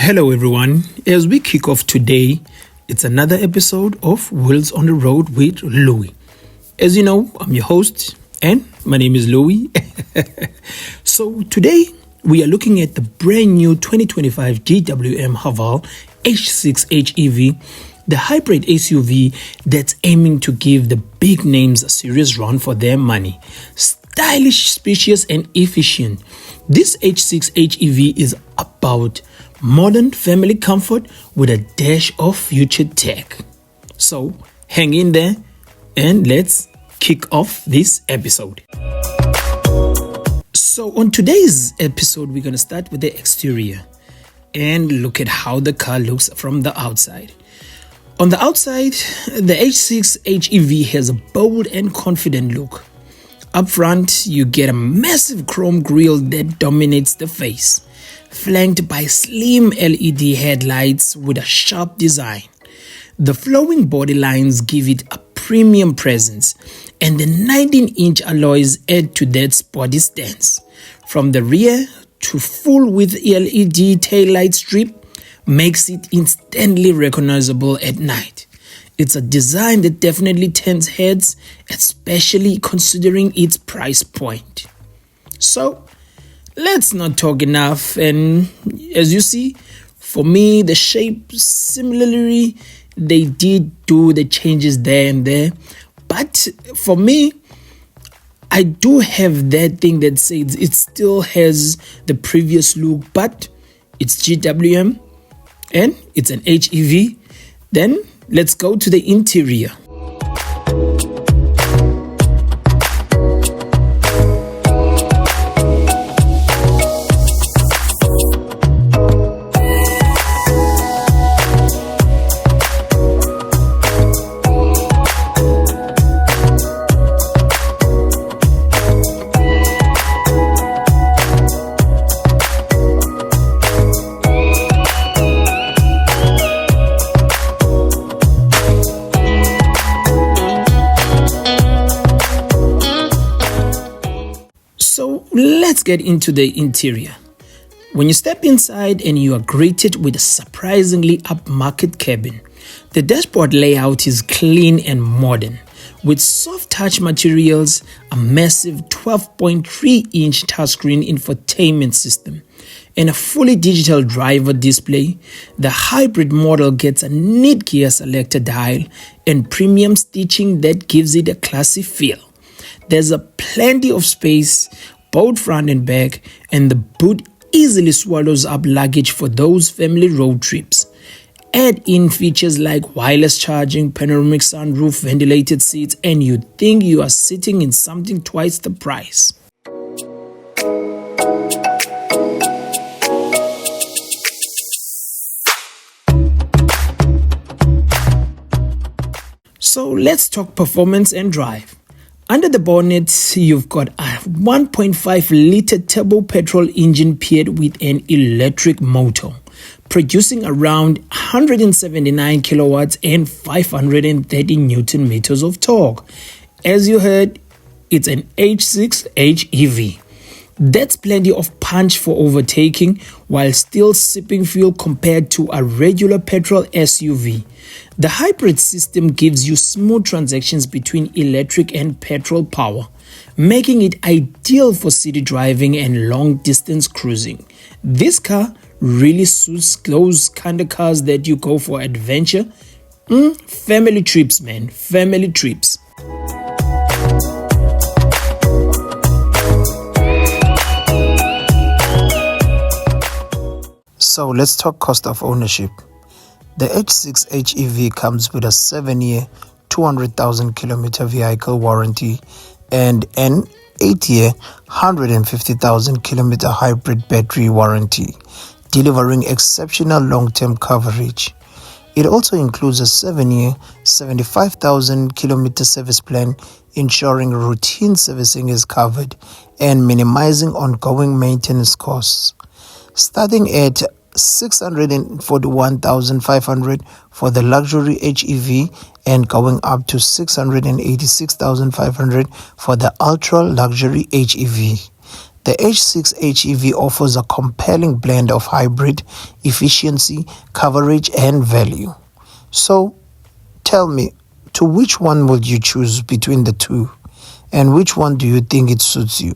Hello, everyone. As we kick off today, it's another episode of Wheels on the Road with Louis. As you know, I'm your host, and my name is Louis. So today, we are looking at the brand new 2025 GWM HAVAL H6 HEV, the hybrid SUV that's aiming to give the big names a serious run for their money. Stylish, spacious, and efficient. This H6 HEV is about modern family comfort with a dash of future tech. So hang in there and let's kick off this episode. So on today's episode, we're going to start with the exterior and look at how the car looks from the outside. On the outside, the H6 HEV has a bold and confident look. Up front, you get a massive chrome grille that dominates the face, flanked by slim LED headlights with a sharp design. The flowing body lines give it a premium presence, and the 19-inch alloys add to that sporty stance. From the rear to full-width LED taillight strip makes it instantly recognizable at night. It's a design that definitely turns heads, especially considering its price point. So, let's not talk enough. And as you see, for me, the shape, similarly, they did do the changes there and there. But for me, I do have that thing that says it still has the previous look, but it's GWM and it's an HEV. Then let's go to the interior. So let's get into the interior. When you step inside and you are greeted with a surprisingly upmarket cabin, the dashboard layout is clean and modern, with soft touch materials, a massive 12.3-inch touchscreen infotainment system, and a fully digital driver display. The hybrid model gets a neat gear selector dial and premium stitching that gives it a classy feel. There's a plenty of space, both front and back, and the boot easily swallows up luggage for those family road trips. Add in features like wireless charging, panoramic sunroof, ventilated seats, and you think you are sitting in something twice the price. So let's talk performance and drive. Under the bonnet, you've got a 1.5-liter turbo petrol engine paired with an electric motor, producing around 179 kilowatts and 530 newton meters of torque. As you heard, it's an H6 HEV. That's plenty of punch for overtaking while still sipping fuel compared to a regular petrol SUV. The hybrid system gives you smooth transactions between electric and petrol power, making it ideal for city driving and long-distance cruising. This car really suits those kind of cars that you go for adventure. Family trips, man. Family trips. So let's talk cost of ownership. The H6 HEV comes with a 7-year, 200,000 kilometer vehicle warranty and an 8-year, 150,000 kilometer hybrid battery warranty, delivering exceptional long-term coverage. It also includes a 7-year, 75,000 kilometer service plan, ensuring routine servicing is covered and minimizing ongoing maintenance costs. Starting at 641,500 for the luxury HEV and going up to 686,500 for the ultra luxury HEV. The H6 HEV offers a compelling blend of hybrid efficiency, coverage, and value. So, tell me, to which one would you choose between the two? And which one do you think it suits you?